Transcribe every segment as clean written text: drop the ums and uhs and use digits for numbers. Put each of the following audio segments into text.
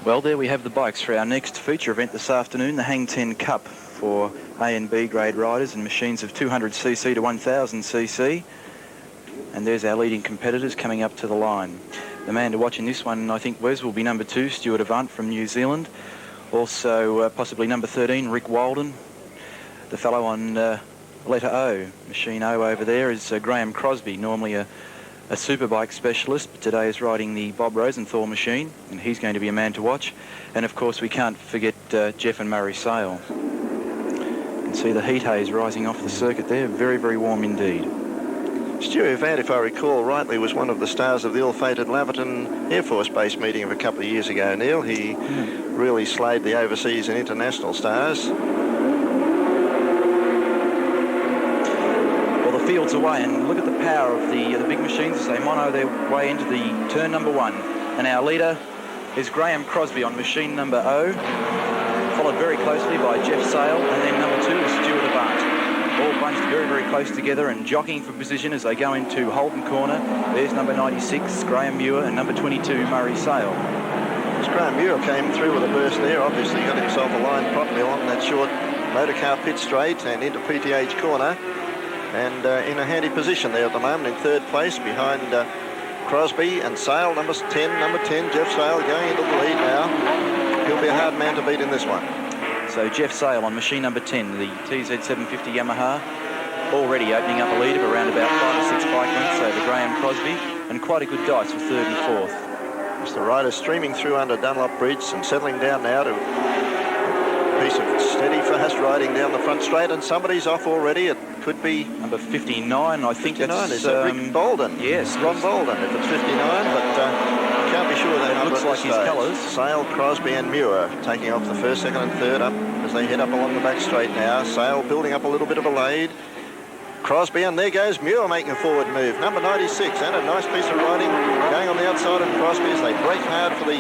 Well, there we have the bikes for our next feature event this afternoon, the Hang 10 Cup for A and B grade riders and machines of 200cc to 1000cc. And there's our leading competitors coming up to the line. The man to watch in this one, I think, Wes, will be number 2, Stuart Avant from New Zealand. Also, possibly number 13, Rick Walden. The fellow on letter O, machine O over there, is Graham Crosby, normally a superbike specialist, but today is riding the Bob Rosenthal machine, and he's going to be a man to watch. And of course we can't forget Jeff and Murray Sale. You can see the heat haze rising off the circuit there, very, very warm indeed. Stewie Avant, if I recall rightly, was one of the stars of the ill-fated Laverton Air Force Base meeting of a couple of years ago, Neil. He really slayed the overseas and international stars. Fields away, and look at the power of the big machines as they mono their way into the turn number 1. And our leader is Graham Crosby on machine number O, followed very closely by Jeff Sale, and then number 2 is Stuart Avant. All bunched very, very close together and jockeying for position as they go into Holden Corner. There's number 96, Graham Muir, and number 22, Murray Sale. As Graham Muir came through with a burst there, obviously got himself aligned properly along that short motorcar pit straight and into PTH Corner. And in a handy position there at the moment in third place behind Crosby and Sale, number 10, Jeff Sale going into the lead now. He'll be a hard man to beat in this one. So Jeff Sale on machine number 10, the TZ750 Yamaha, already opening up a lead of around about 5 or 6 bike lengths over Graham Crosby, and quite a good dice for third and fourth. As the rider streaming through under Dunlop Bridge and settling down now to a piece of steady, fast riding down the front straight, and somebody's off already. It could be number 59, I think 59, that's... is Rick Bolden? Yes. Ron Bolden, if it's 59, but can't be sure that it looks like his colours. Sale, Crosby and Muir taking off the first, second and third up as they head up along the back straight now. Sale building up a little bit of a lead. Crosby, and there goes Muir making a forward move. Number 96, and a nice piece of riding going on the outside of Crosby as they break hard for the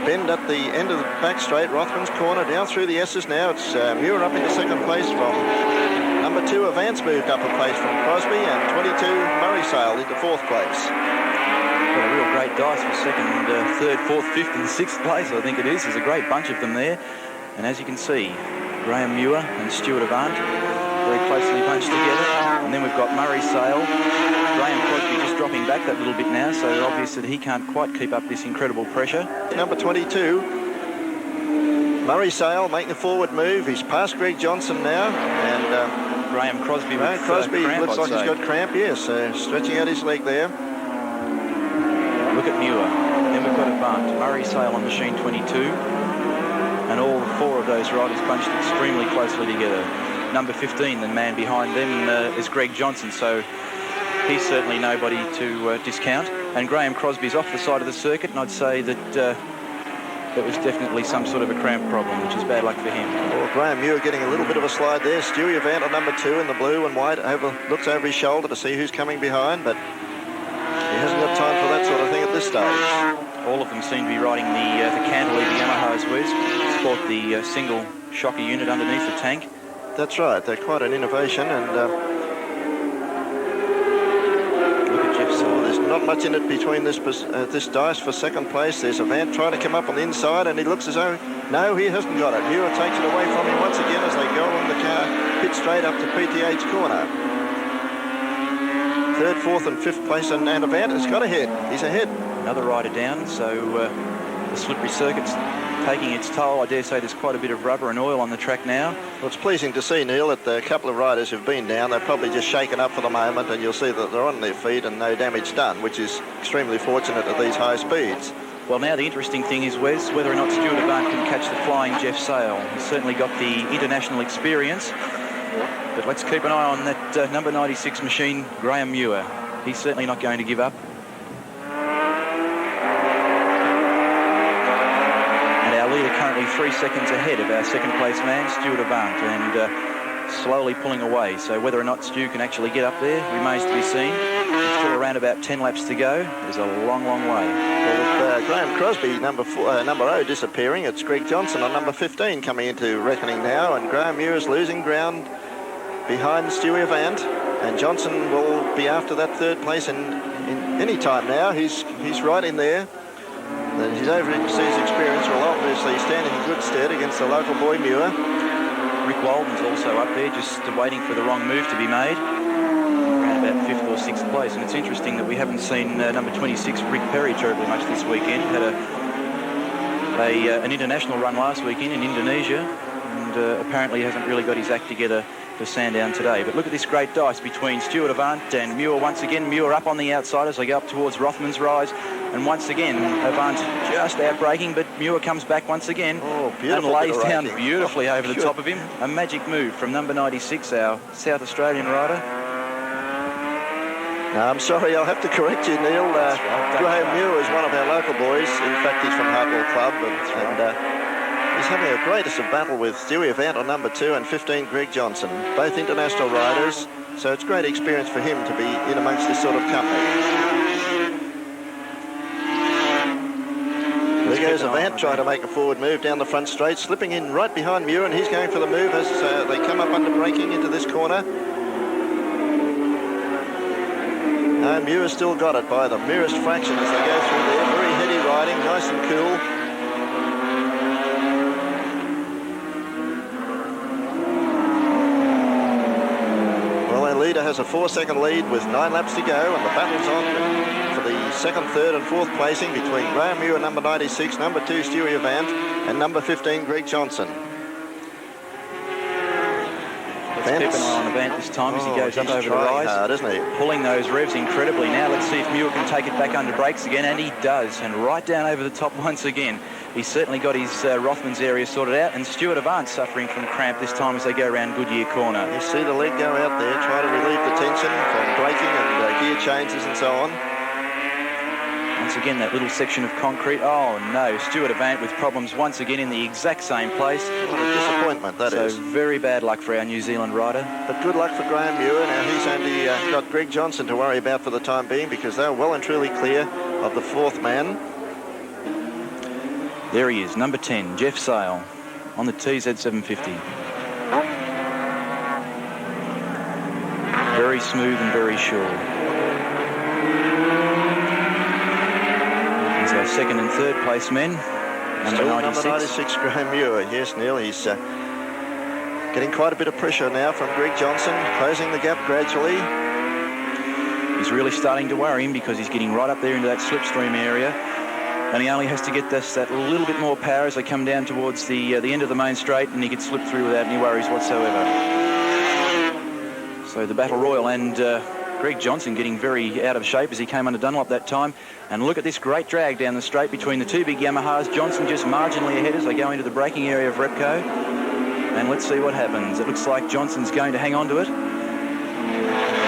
bend at the end of the back straight, Rothman's Corner, down through the S's now. It's Muir up into second place from number 2. Avance moved up a place from Crosby, and 22 Murray Sale into fourth place. Well, a real great dice for second, third, fourth, fifth and sixth place, I think it is. There's a great bunch of them there. And as you can see, Graham Muir and Stuart Avant very closely bunched together. And then we've got Murray Sale. Graham Crosby just dropping back that little bit now, so obvious that he can't quite keep up this incredible pressure. Number 22, Murray Sale making a forward move. He's past Greg Johnson now, and Graham Crosby cramp, looks like he's got cramp, yes, stretching out his leg there. Look at Muir. Then we've got Avant, Murray Sale on machine 22, and all 4 of those riders bunched extremely closely together. Number 15, the man behind them, is Greg Johnson, so he's certainly nobody to discount. And Graham Crosby's off the side of the circuit, and I'd say that it was definitely some sort of a cramp problem, which is bad luck for him. Well, Graham Muir getting a little bit of a slide there. Stewie Avant on number 2 in the blue and white, looks over his shoulder to see who's coming behind, but he hasn't got time for that sort of thing at this stage. All of them seem to be riding the cantilever Yamahas, Wes. Sport the single shocker unit underneath the tank. That's right, they're quite an innovation, and look at Jeff Sale. There's not much in it between this dice for second place. There's Avant trying to come up on the inside, and he looks as though, no, he hasn't got it. Muir takes it away from him once again as they go along the car, pit straight up to PTH Corner. Third, fourth and fifth place, and Avant has got ahead. He's ahead. Another rider down, so the slippery circuit's taking its toll. I dare say there's quite a bit of rubber and oil on the track now. Well, it's pleasing to see, Neil, that the couple of riders who've been down, they're probably just shaken up for the moment, and you'll see that they're on their feet and no damage done, which is extremely fortunate at these high speeds. Well, now the interesting thing is, Wes, whether or not Stuart Avant can catch the flying Jeff Sale. He's certainly got the international experience, but let's keep an eye on that number 96 machine, Graham Muir. He's certainly not going to give up. Leader currently 3 seconds ahead of our second place man, Stuart Avant, and slowly pulling away. So whether or not Stu can actually get up there remains to be seen. There's still around about 10 laps to go. There's a long, long way. Well, with Graham Crosby, number 0 disappearing, it's Greg Johnson on number 15 coming into reckoning now, and Graham Muir is losing ground behind Stewie Avant, and Johnson will be after that third place in any time now. He's right in there. that his overseas experience will obviously stand in good stead against the local boy Muir. Rick Walden's also up there, just waiting for the wrong move to be made. Around about 5th or 6th place. And it's interesting that we haven't seen number 26, Rick Perry, terribly much this weekend. Had an international run last weekend in Indonesia, and apparently hasn't really got his act together for Sandown today. But look at this great dice between Stuart Avant and Muir once again. Muir up on the outside as they go up towards Rothman's Rise. And once again, Avant just out-braking, but Muir comes back once again and lays down beautifully over the top of him. A magic move from number 96, our South Australian rider. No, I'm sorry, I'll have to correct you, Neil. Graham Muir is one of our local boys. In fact, he's from Hartwell Club, and he's having a greatest of battle with Stewie Avant on number 2 and 15, Greg Johnson, both international riders. So it's great experience for him to be in amongst this sort of company. There goes Avant trying to make a forward move down the front straight, slipping in right behind Muir, and he's going for the move as they come up under braking into this corner. Muir's still got it by the merest fraction as they go through there. Very heady riding, nice and cool. Well, our leader has a 4-second lead with 9 laps to go, and the battle's on for the 2nd, 3rd and 4th placing between Graham Muir, number 96, number 2, Stewie Avant, and number 15, Greg Johnson. Let's keep an eye on Avant this time as he goes up over the rise. Hard, isn't he? Pulling those revs incredibly. Now let's see if Muir can take it back under brakes again, and he does. And right down over the top once again. He's certainly got his Rothman's area sorted out, and Stuart Avant suffering from cramp this time as they go around Goodyear Corner. You see the leg go out there, try to relieve the tension from braking and gear changes and so on. Once again, that little section of concrete. Oh no, Stuart Avant with problems once again in the exact same place. What a disappointment that is. So very bad luck for our New Zealand rider. But good luck for Graham Muir. Now he's only got Greg Johnson to worry about for the time being, because they're well and truly clear of the 4th man. There he is, number 10, Jeff Sale, on the TZ750. Very smooth and very sure. He's our 2nd and 3rd place men. Number 96. Number 96, Graham Muir. Yes, Neil, he's getting quite a bit of pressure now from Greg Johnson, closing the gap gradually. He's really starting to worry him because he's getting right up there into that slipstream area. And he only has to get that little bit more power as they come down towards the end of the main straight, and he can slip through without any worries whatsoever. So the battle royal, and Greg Johnson getting very out of shape as he came under Dunlop that time. And look at this great drag down the straight between the 2 big Yamahas. Johnson just marginally ahead as they go into the braking area of Repco. And let's see what happens. It looks like Johnson's going to hang on to it.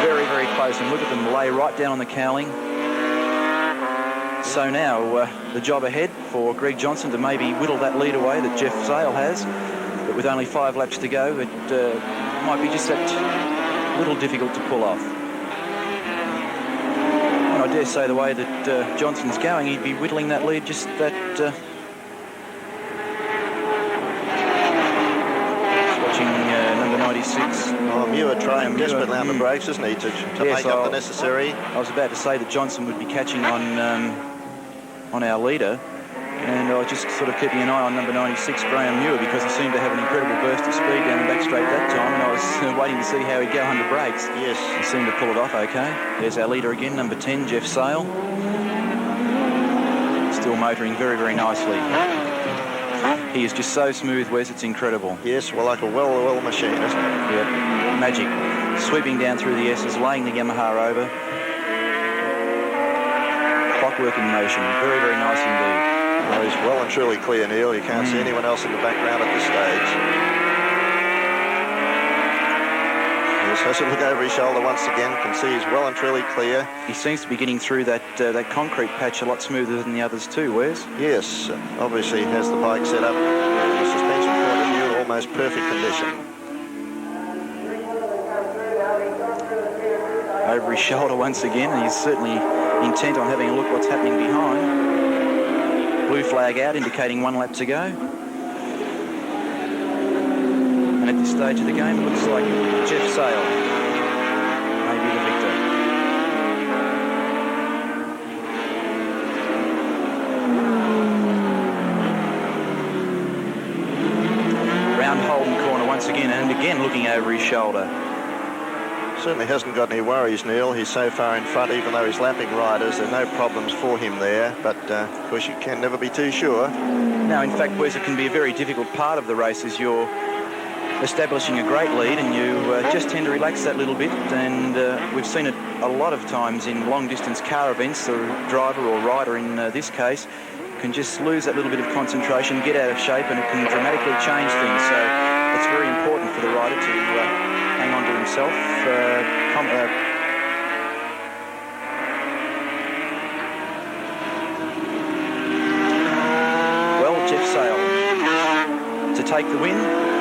Very, very close, and look at them lay right down on the cowling. So now the job ahead for Greg Johnson to maybe whittle that lead away that Jeff Sale has. But with only 5 laps to go, it might be just that little difficult to pull off. And I dare say the way that Johnson's going, he'd be whittling that lead just that... watching number 96. Oh, Muir trying desperately on the brakes, isn't he, to make up the necessary... I was about to say that Johnson would be catching on our leader, and I was just sort of keeping an eye on number 96, Graham Muir, because he seemed to have an incredible burst of speed down the back straight that time, and I was waiting to see how he'd go under brakes. Yes. He seemed to pull it off okay. There's our leader again, number 10, Jeff Sale. Still motoring very, very nicely. He is just so smooth, Wes, it's incredible. Yes, well, like a well-oiled machine, isn't it? Yep, magic. Sweeping down through the S's, laying the Yamaha over. Clockwork in motion, very, very nice indeed. Oh, he's well and truly clear, Neil. You can't see anyone else in the background at this stage. Yes, has to look over his shoulder once again, can see he's well and truly clear. He seems to be getting through that concrete patch a lot smoother than the others too, Wes. Yes, obviously he has the bike set up from a suspension point of view, almost perfect condition. Over his shoulder once again, and he's certainly intent on having a look what's happening behind. Blue flag out, indicating 1 lap to go. And at this stage of the game, it looks like Jeff Sale may be the victor. again, and again looking over his shoulder. Certainly hasn't got any worries, Neil. He's so far in front, even though he's lapping riders. There's no problems for him there, but of course you can never be too sure. Now, in fact, Wes, it can be a very difficult part of the race as you're establishing a great lead, and you just tend to relax that little bit. And we've seen it a lot of times in long-distance car events. The driver or rider, in this case, can just lose that little bit of concentration, get out of shape, and it can dramatically change things. So it's very important for the rider to hang on to himself. Well, Jeff Sale to take the win.